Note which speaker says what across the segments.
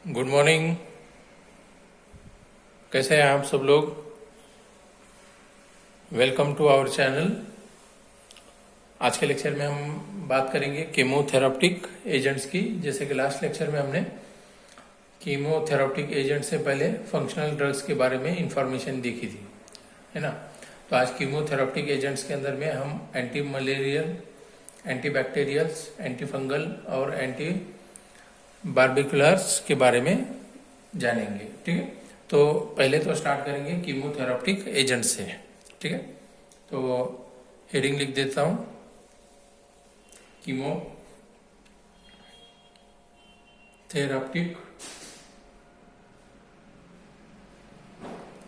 Speaker 1: Good morning. कैसे हैं आप सब लोग? Welcome to our channel. आज के लेक्चर में हम बात करेंगे कीमोथेराप्टिक एजेंट्स की। जैसे कि लास्ट लेक्चर में हमने कीमोथेराप्टिक एजेंट से पहले फंक्शनल ड्रग्स के बारे में इंफॉर्मेशन देखी थी, है ना। तो आज कीमोथेराप्टिक एजेंट्स के अंदर में हम एंटी मलेरियल, एंटीबैक्टीरियल्स, एंटी फंगल और एंटी बार्बिकुलर्स के बारे में जानेंगे। ठीक है, तो पहले तो स्टार्ट करेंगे कीमोथेराप्टिक एजेंट से। ठीक है, तो हेडिंग लिख देता हूं,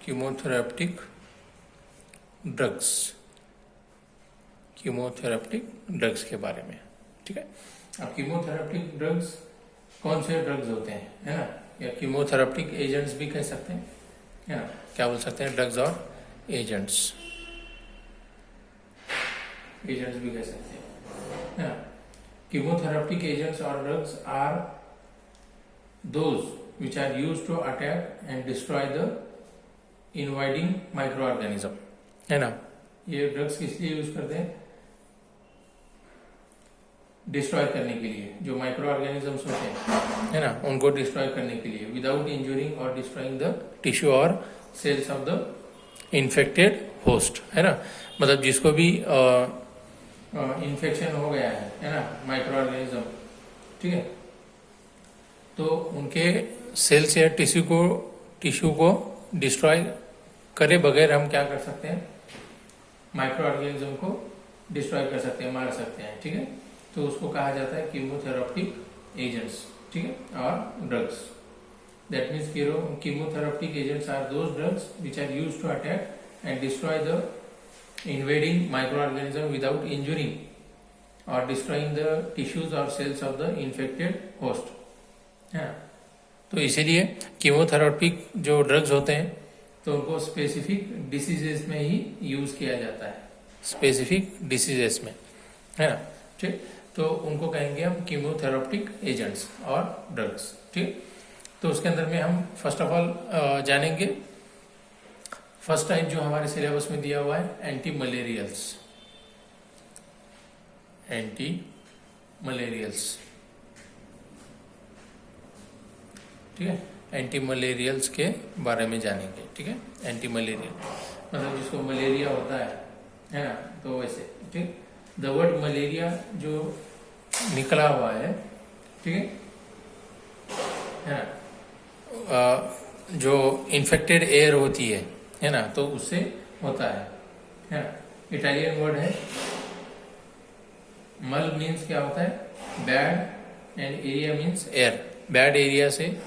Speaker 1: कीमोथेराप्टिक ड्रग्स, कीमोथेराप्टिक ड्रग्स के बारे में। ठीक है, अब कीमोथेराप्टिक ड्रग्स कौन से ड्रग्स होते हैं, है ना, या कीमोथेराप्टिक एजेंट्स भी कह सकते हैं, है ना। क्या बोल सकते हैं, ड्रग्स और एजेंट्स, एजेंट्स भी कह सकते हैं, है ना। कीमोथेराप्टिक एजेंट्स और drugs are those which are used to attack and destroy the invading microorganism, है ना। ये ड्रग्स किस लिए यूज करते हैं? डिस्ट्रॉय करने के लिए, जो माइक्रो ऑर्गेनिजम्स होते हैं, है ना, उनको डिस्ट्रॉय करने के लिए, विदाउट इंजूरिंग और डिस्ट्रॉइंग द टिश्यू और cells of the infected host, है ना। मतलब जिसको भी इन्फेक्शन हो गया है ना, माइक्रो ऑर्गेनिज्म, ठीक है, तो उनके सेल्स या टिश्यू को डिस्ट्रॉय करे बगैर हम क्या कर सकते हैं, माइक्रो ऑर्गेनिज्म को डिस्ट्रॉय कर सकते हैं, मार सकते हैं। ठीक है, तो उसको कहा जाता है कीमोथेराप्टिक एजेंट्स, ठीक है, और drugs. That means chemotherapeutic agents are those drugs which are used to attack and destroy the invading microorganism without injuring और डिस्ट्रॉइंग द टिश्यूज और cells of the infected host, है। तो इसीलिए कीमोथेरापिक जो ड्रग्स होते हैं तो उनको स्पेसिफिक डिसीजेस में ही यूज किया जाता है, स्पेसिफिक डिसीजेस में, है ना। ठीक, तो उनको कहेंगे हम कीमोथेराप्टिक एजेंट्स और ड्रग्स। ठीक, तो उसके अंदर में हम फर्स्ट ऑफ ऑल जानेंगे, फर्स्ट टाइप जो हमारे सिलेबस में दिया हुआ है, एंटी मलेरियल्स। एंटी मलेरियल्स, ठीक है, एंटी मलेरियल्स के बारे में जानेंगे। ठीक है, एंटी मलेरियल मतलब जिसको मलेरिया होता है ना, तो वैसे। ठीक, द वर्ड मलेरिया जो निकला हुआ है, ठीक है ना, जो इन्फेक्टेड एयर होती है ना, तो उससे होता है ना। इटालियन वर्ड है मल, मीन्स क्या होता है, bad, and area means air. Bad area से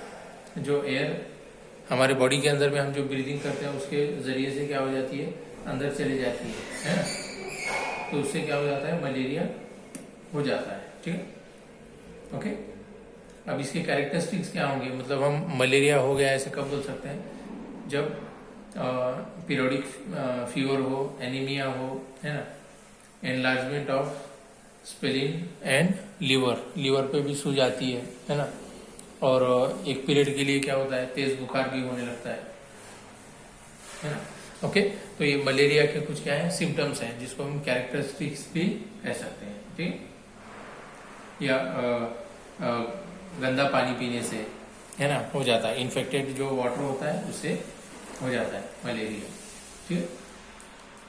Speaker 1: जो एयर हमारे बॉडी के अंदर में हम जो ब्रीदिंग करते हैं उसके जरिए से क्या हो जाती है, अंदर चली जाती है ना, तो उससे क्या हो जाता है, मलेरिया हो जाता है। ठीक है, ओके। अब इसके कैरेक्टरिस्टिक्स क्या होंगे, मतलब हम मलेरिया हो गया ऐसे कब बोल सकते हैं, जब पीरियोडिक फीवर हो, एनीमिया हो, है ना, enlargement of spleen and liver पे भी सूज आती है ना, और एक पीरियड के लिए क्या होता है, तेज बुखार भी होने लगता है ना। ओके, तो ये मलेरिया के कुछ क्या है, सिम्टम्स हैं, जिसको हम कैरेक्टरिस्टिक्स भी कह सकते हैं। ठीक, या गंदा पानी पीने से, है ना, हो जाता है, इन्फेक्टेड जो वाटर होता है उससे हो जाता है मलेरिया। ठीक है,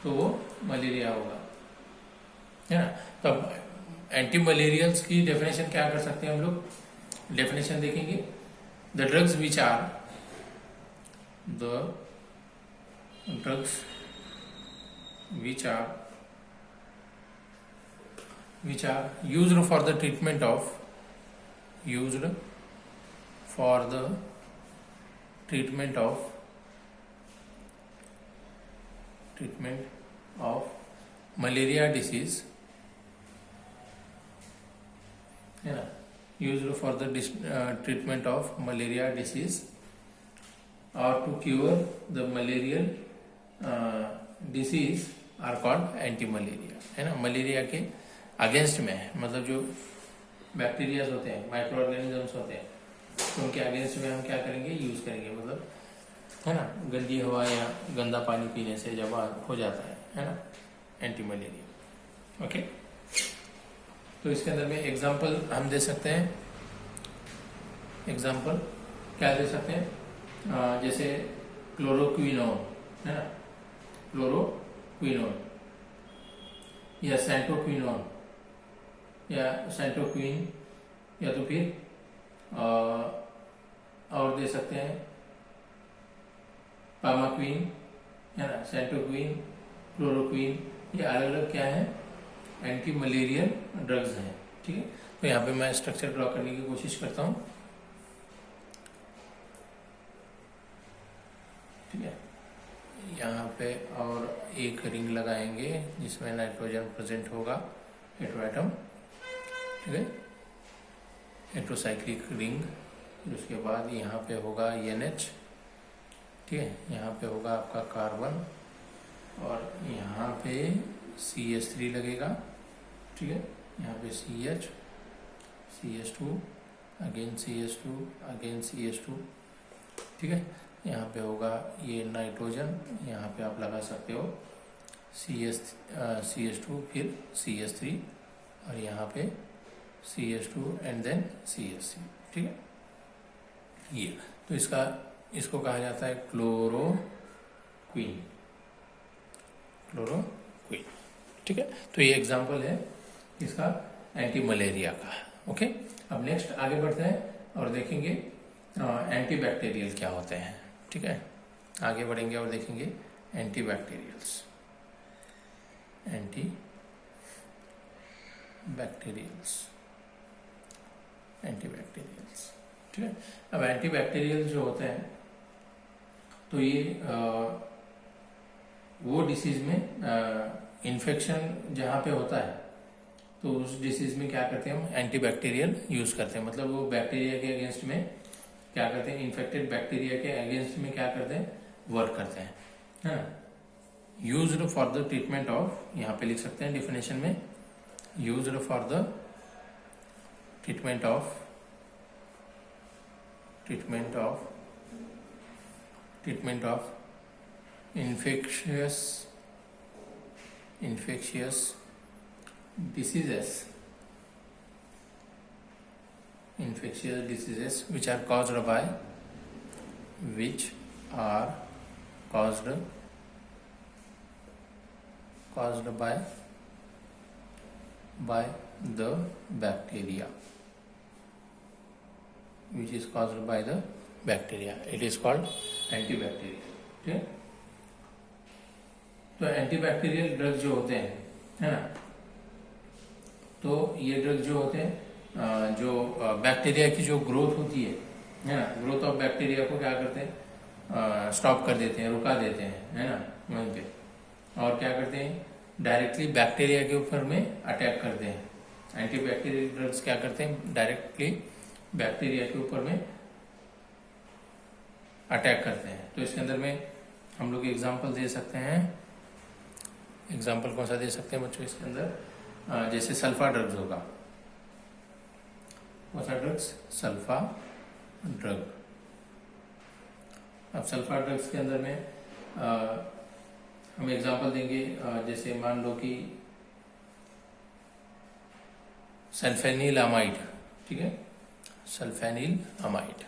Speaker 1: तो वो मलेरिया होगा, है ना। तब एंटी मलेरियल्स की डेफिनेशन क्या कर सकते हैं हम लोग, डेफिनेशन देखेंगे, the drugs which are which are used for the treatment of malaria disease, है ना, used for the treatment of malaria disease or to cure the malarial disease are called anti malaria, है ना। Malaria के against में है, मतलब जो bacterias होते हैं, माइक्रो ऑर्गेनिजम्स होते हैं, तो उनके अगेंस्ट में हम क्या करेंगे, यूज करेंगे, मतलब है ना, गंदी हवा या गंदा पानी पीने से जब हो जाता है ना, एंटी मलेरिया। ओके, तो इसके अंदर में एग्जांपल हम दे सकते हैं। एग्जांपल क्या दे सकते हैं, जैसे क्लोरोक्विनोन है ना, क्लोरोक्विनोन या सेंटोक्विनोन या सेंटोक्विन, या तो फिर और दे सकते हैं पामाक्विन है ना, सेंटोक्विन, क्लोरोक्विन, ये अलग अलग क्या है, एंटी मलेरियल ड्रग्स हैं। ठीक है, तो यहाँ पे मैं स्ट्रक्चर ड्रॉ करने की कोशिश करता हूँ। ठीक है, यहाँ पे और एक रिंग लगाएंगे जिसमें नाइट्रोजन प्रेजेंट होगा, हेटेरो एटम। ठीक है, हेटेरोसाइक्लिक रिंग। उसके बाद यहाँ पे होगा NH। ठीक है, यहाँ पे होगा आपका कार्बन और यहाँ पे CH3 लगेगा। ठीक है, यहाँ पे CH, CH2, again CH2, again CH2। ठीक है, यहाँ पे होगा ये नाइट्रोजन, यहाँ पे आप लगा सकते हो CH2 फिर CH3 और यहाँ पे CH2 एंड देन CH3। ठीक है, ये तो इसको कहा जाता है क्लोरोक्विन। ठीक है, तो ये एग्जांपल है इसका एंटी मलेरिया का। ओके, अब नेक्स्ट आगे बढ़ते हैं और देखेंगे एंटी बैक्टीरियल क्या होते हैं। ठीक है, आगे बढ़ेंगे और देखेंगे एंटी बैक्टीरियल्स। ठीक है, अब एंटी बैक्टीरियल जो होते हैं तो ये वो डिसीज में इन्फेक्शन जहाँ पे होता है तो उस डिसीज में क्या करते हैं हम, एंटी बैक्टीरियल यूज करते हैं। मतलब वो बैक्टीरिया के अगेंस्ट में क्या करते हैं, इन्फेक्टेड बैक्टीरिया के अगेंस्ट में क्या करते हैं, वर्क करते हैं, है ना। Used for the treatment of, यहाँ पे लिख सकते हैं डिफिनेशन में, used for the treatment of infectious diseases which are caused by the bacteria, which is caused by the bacteria. It is called antibacterial. ठीक है, तो एंटीबैक्टीरियल ड्रग जो होते हैं, है ना, तो ये ड्रग जो होते हैं जो बैक्टीरिया की जो ग्रोथ होती है ना, ग्रोथ ऑफ बैक्टीरिया को क्या करते हैं, स्टॉप कर देते हैं, रुका देते हैं, है ना, वहीं पे। और क्या करते हैं, डायरेक्टली बैक्टीरिया के ऊपर में अटैक करते हैं। एंटीबैक्टीरियल ड्रग्स क्या करते हैं, डायरेक्टली बैक्टीरिया के ऊपर में अटैक करते हैं। तो इसके अंदर में हम लोग एग्जांपल दे सकते हैं। एग्जाम्पल कौन सा दे सकते हैं बच्चों इसके अंदर, जैसे सल्फा ड्रग्स होगा, कौन सा ड्रग्स, सल्फा ड्रग। अब सल्फा ड्रग्स के अंदर में हम एग्जांपल देंगे, जैसे मान लो कि सल्फेनिल अमाइड। ठीक है, सल्फेनिल अमाइड,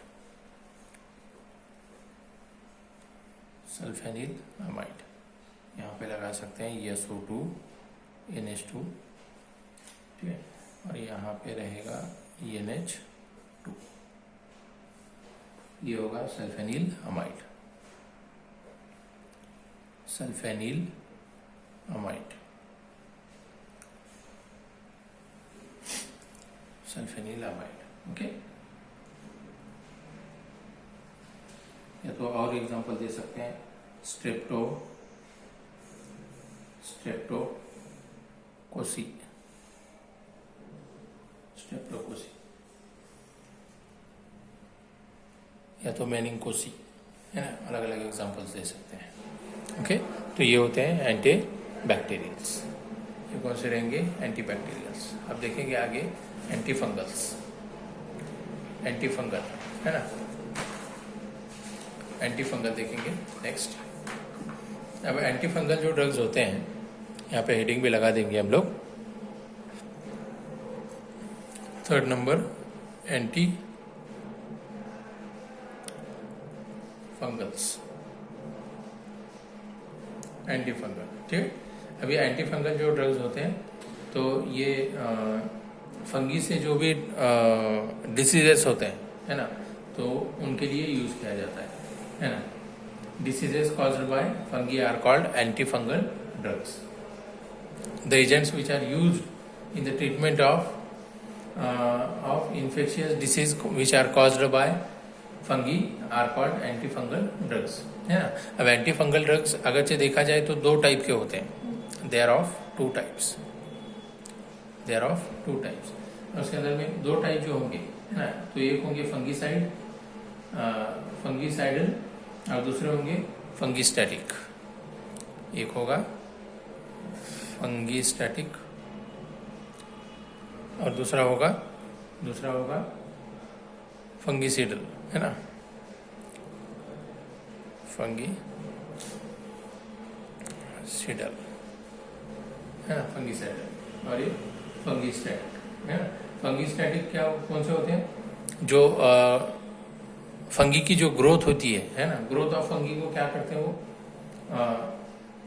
Speaker 1: यहाँ पे लगा सकते हैं SO2 NH2। ठीक है, और यहाँ पे रहेगा NH2, ये होगा सल्फेनिल अमाइड। ओके, या तो और एग्जांपल दे सकते हैं, स्ट्रेप्टोकोसी, या तो मेनिंकोसी, है ना, अलग अलग एग्जांपल्स दे सकते हैं। ओके, तो ये होते हैं एंटी बैक्टीरियल्स। ये कौन से रहेंगे, एंटी बैक्टीरियल्स। अब देखेंगे आगे एंटी फंगल्स। एंटी फंगल, है ना, एंटी फंगल देखेंगे नेक्स्ट। अब एंटी फंगल जो ड्रग्स होते हैं, यहाँ पे हेडिंग भी लगा देंगे हम लोग। Third number anti fungals, anti fungal, ठीक। अभी एंटी फंगल जो ड्रग्स होते हैं तो ये फंगी से जो भी डिसीजेस होते हैं, है ना, तो उनके लिए यूज किया जाता है ना। Diseases caused by fungi are called anti fungal drugs. The agents which are used in the treatment of infectious disease which are caused by fungi are called anti fungal drugs, है ना। अब anti fungal drugs अगरचे देखा जाए तो दो type के होते हैं, they are of two types, they are of two types. उसके अंदर में दो टाइप जो होंगे, है ना, तो एक होंगे फंगीसाइड, फंगीसाइडल, और दूसरे होंगे फंगीस्टैटिक। एक होगा फंगीस्टैटिक और दूसरा होगा फंगीसिडल, है ना, फंगीसिडल, है ना, फंगीसाइडल और ये फंगीस्टैटिक, है ना। फंगीस्टैटिक क्या कौन से होते हैं? जो फंगी की जो ग्रोथ होती है ना, ग्रोथ ऑफ फंगी को क्या करते हैं, वो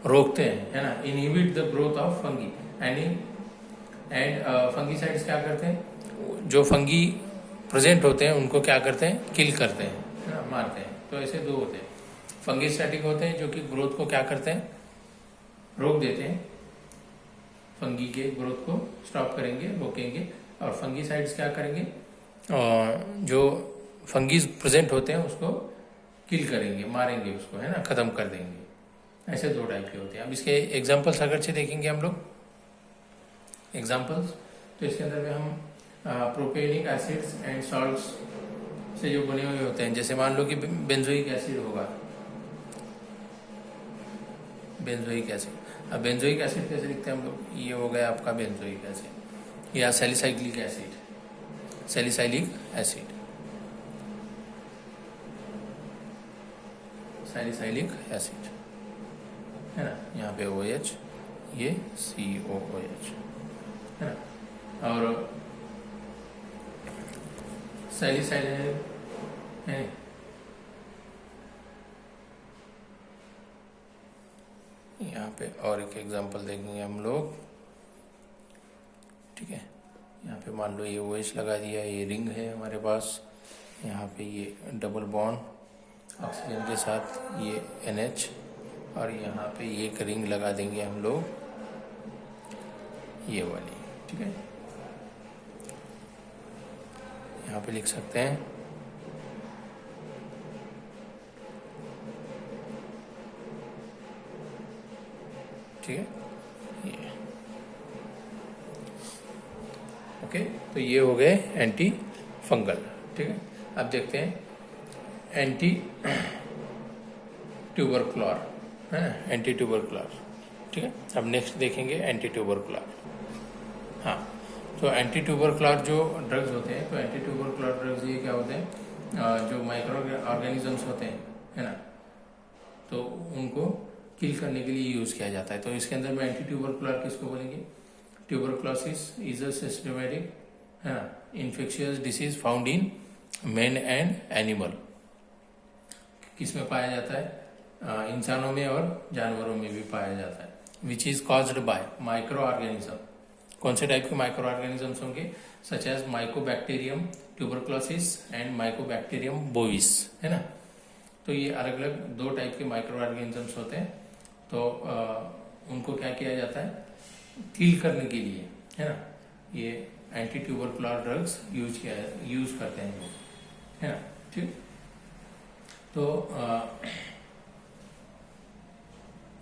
Speaker 1: रोकते हैं, है ना, inhibit the growth of fungi. And fungicides क्या करते हैं, जो फंगी प्रेजेंट होते हैं उनको क्या करते हैं, किल करते हैं, है ना, मारते हैं। तो ऐसे दो होते हैं, फंगीस्टैटिक होते हैं जो कि ग्रोथ को क्या करते हैं, रोक देते हैं, फंगी के ग्रोथ को स्टॉप करेंगे, रोकेंगे। और फंगीसाइड्स क्या करेंगे, जो फंगीज प्रेजेंट होते हैं उसको किल करेंगे, मारेंगे उसको, है ना, खत्म कर देंगे। ऐसे दो टाइप के होते हैं। अब इसके एग्जाम्पल्स अगर से देखेंगे हम लोग, एग्जाम्पल्स, तो इसके अंदर में हम प्रोपेनिक एसिड्स एंड सॉल्ट्स से जो बने हुए होते हैं, जैसे मान लो कि बेंजोइक एसिड होगा, बेंजोइक एसिड। अब बेंजोइक एसिड कैसे लिखते हैं हम लोग, ये हो गया आपका बेंजोइक एसिड, या salicylic acid, salicylic acid, salicylic acid, है ना, यहाँ पे OH, ये COOH, है ना। और सैलिसाइलिक है, यहाँ पे और एक एग्जांपल देखेंगे हम लोग, ठीक है। यहाँ पे मान लो ये OH लगा दिया, ये रिंग है हमारे पास, यहाँ पे ये डबल बॉन्ड ऑक्सीजन के साथ ये NH, और यहाँ पे ये एक रिंग लगा देंगे हम लोग, ये वाली, ठीक है। यहाँ पे लिख सकते हैं ठीक है, ये ओके। तो ये हो गए एंटी फंगल, ठीक है। अब देखते हैं एंटी ट्यूबरकुलर, है ना, एंटी ट्यूबरकुलर, ठीक है। अब नेक्स्ट देखेंगे एंटी ट्यूबरकुलर। हाँ, तो एंटी ट्यूबरकुलर जो ड्रग्स होते हैं, तो एंटी ट्यूबरकुलर ड्रग्स ये क्या होते हैं, जो माइक्रो ऑर्गेनिजम्स होते हैं, है ना, तो उनको किल करने के लिए यूज किया जाता है। तो इसके अंदर में एंटी ट्यूबरकुलर किसको बोलेंगे, ट्यूबरकुलोसिस इज अ सिस्टमेटिक, है ना, infectious disease found in man and animal. किस में पाया जाता है, इंसानों में और जानवरों में भी पाया जाता है। Which is caused by micro organism. कौन से टाइप के माइक्रो ऑर्गेनिजम्स होंगे, such as mycobacterium tuberculosis and mycobacterium bovis, है ना। तो ये अलग अलग दो टाइप के माइक्रो ऑर्गेनिजम्स होते हैं। तो उनको क्या किया जाता है, किल करने के लिए, है ना, ये एंटी ट्यूबरकुलर ड्रग्स यूज करते हैं लोग, है ना, ठीक। तो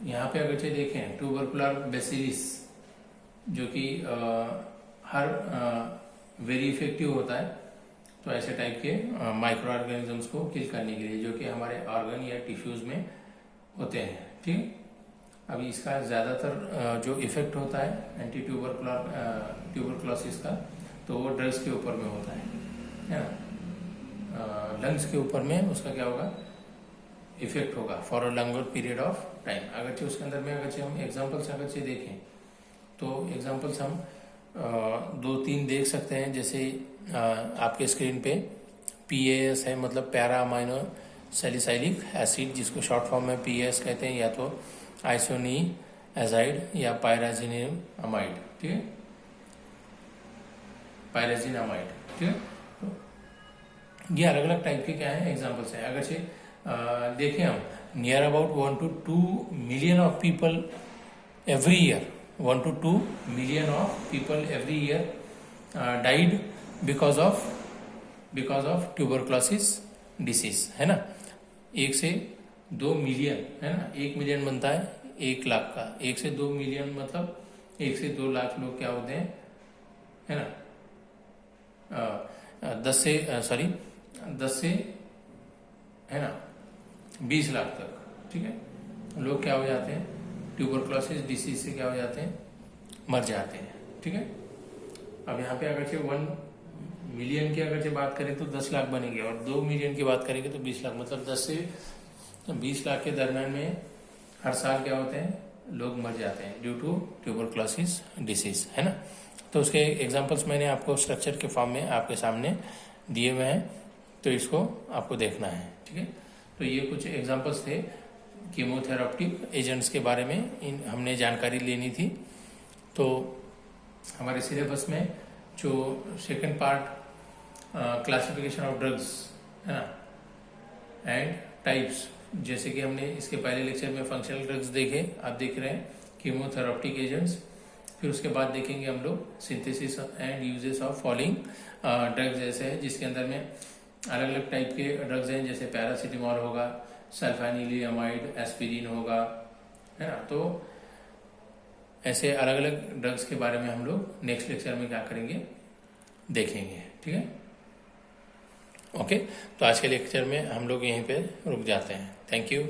Speaker 1: यहाँ पे अगर देखें ट्यूबरकुलर बेसिलिस, जो कि हर वेरी इफेक्टिव होता है, तो ऐसे टाइप के माइक्रो ऑर्गेनिजम्स को किल करने के लिए, जो कि हमारे ऑर्गन या टिश्यूज में होते हैं, ठीक। अभी इसका ज़्यादातर जो इफेक्ट होता है एंटी ट्यूबरकुलोसिस का, तो वो ड्रग्स के ऊपर में होता है ना। लंग्स के ऊपर में उसका क्या होगा, इफेक्ट होगा for a longer period of time. अगरचे उसके अंदर में अगरचे हम एग्जांपल्स अगरचे देखें तो एग्जांपल्स हम 2-3 देख सकते हैं। जैसे आपके स्क्रीन पे PAS है, मतलब पैरा अमाइनो सैलिसाइलिक एसिड, जिसको शॉर्ट फॉर्म में PAS कहते हैं, या तो आइसोनी एजाइड या पायराजिनियम अमाइड, ठीक है, पायराजिन अमाइड, ठीक है। तो ये अलग अलग टाइप के क्या है एग्जांपल्स हैं। अगर से देखें हम, near about 1 to 2 million of people every year, 1 to 2 million of people every year died because of tuberculosis disease, है ना। 1 से 2 मिलियन, है ना, 1 मिलियन बनता है 1 लाख का, 1 से 2 मिलियन मतलब 1 से 2 लाख लोग क्या होते हैं, है ना। 10 से है ना 20 लाख तक, ठीक है, लोग क्या हो जाते हैं, ट्यूबरक्लोसिस डिसीज से क्या हो जाते हैं, मर जाते हैं, ठीक है। अब यहाँ पे अगर 1 मिलियन की अगर बात करें तो 10 लाख बनेंगे, और 2 मिलियन की बात करेंगे तो 20 लाख, मतलब 10 से 20 लाख के दरम्यान में हर साल क्या होते हैं, लोग मर जाते हैं ड्यू टू ट्यूबरक्लोसिस डिसीज, है ना। तो उसके एग्जांपल्स मैंने आपको स्ट्रक्चर के फॉर्म में आपके सामने दिए हुए हैं, तो इसको आपको देखना है, ठीक है। तो ये कुछ एग्जांपल्स थे कीमोथेराप्टिक एजेंट्स के बारे में, हमने जानकारी लेनी थी। तो हमारे सिलेबस में जो second part classification of drugs, है ना, एंड टाइप्स, जैसे कि हमने इसके पहले लेक्चर में फंक्शनल ड्रग्स देखे, आप देख रहे हैं कीमोथेराप्टिक एजेंट्स। फिर उसके बाद देखेंगे हम लोग synthesis and uses of following drugs, जैसे है जिसके अंदर में अलग अलग टाइप के ड्रग्स हैं, जैसे पैरासीटामोल होगा, सल्फेनिलमाइड, एस्पिरिन होगा, है ना। तो ऐसे अलग अलग ड्रग्स के बारे में हम लोग नेक्स्ट लेक्चर में क्या करेंगे, देखेंगे, ठीक है। ओके, तो आज के लेक्चर में हम लोग यहीं पे रुक जाते हैं। Thank you.